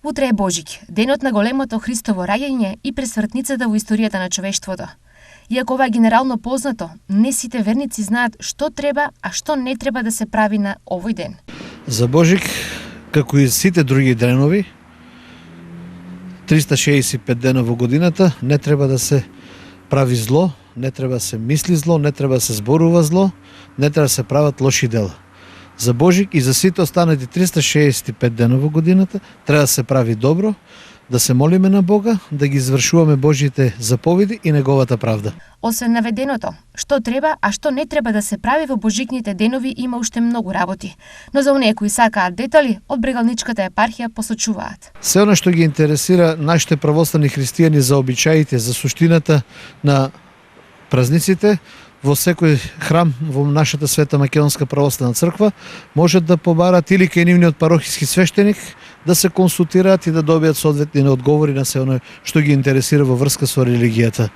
Утре е Божик, денот на големото Христово раѓање и пресвртницата во историјата на човештвото. Иако ова е генерално познато, не сите верници знаат што треба, а што не треба да се прави на овој ден. За Божик, како и сите други денови, 365 дена во годината, не треба да се прави зло, не треба да се мисли зло, не треба да се зборува зло, не треба да се прават лоши дела. За Божик и за сите останати 365 дена во годината треба да се прави добро, да се молиме на Бога, да ги извршуваме Божите заповеди и неговата правда. Освен наведеното, што треба, а што не треба да се прави во божикните денови има уште многу работи. Но за оние кои сакаат детали, од Брегалничката епархија посочуваат. Се она што ги интересира нашите православни христијани за обичаите, за суштината на празниците, во секој храм во нашата Света Македонска православна црква можат да побарат или кај нивниот парохиски свештеник да се консултираат и да добијат соодветни одговори на се оно што ги интересира во врска со религијата.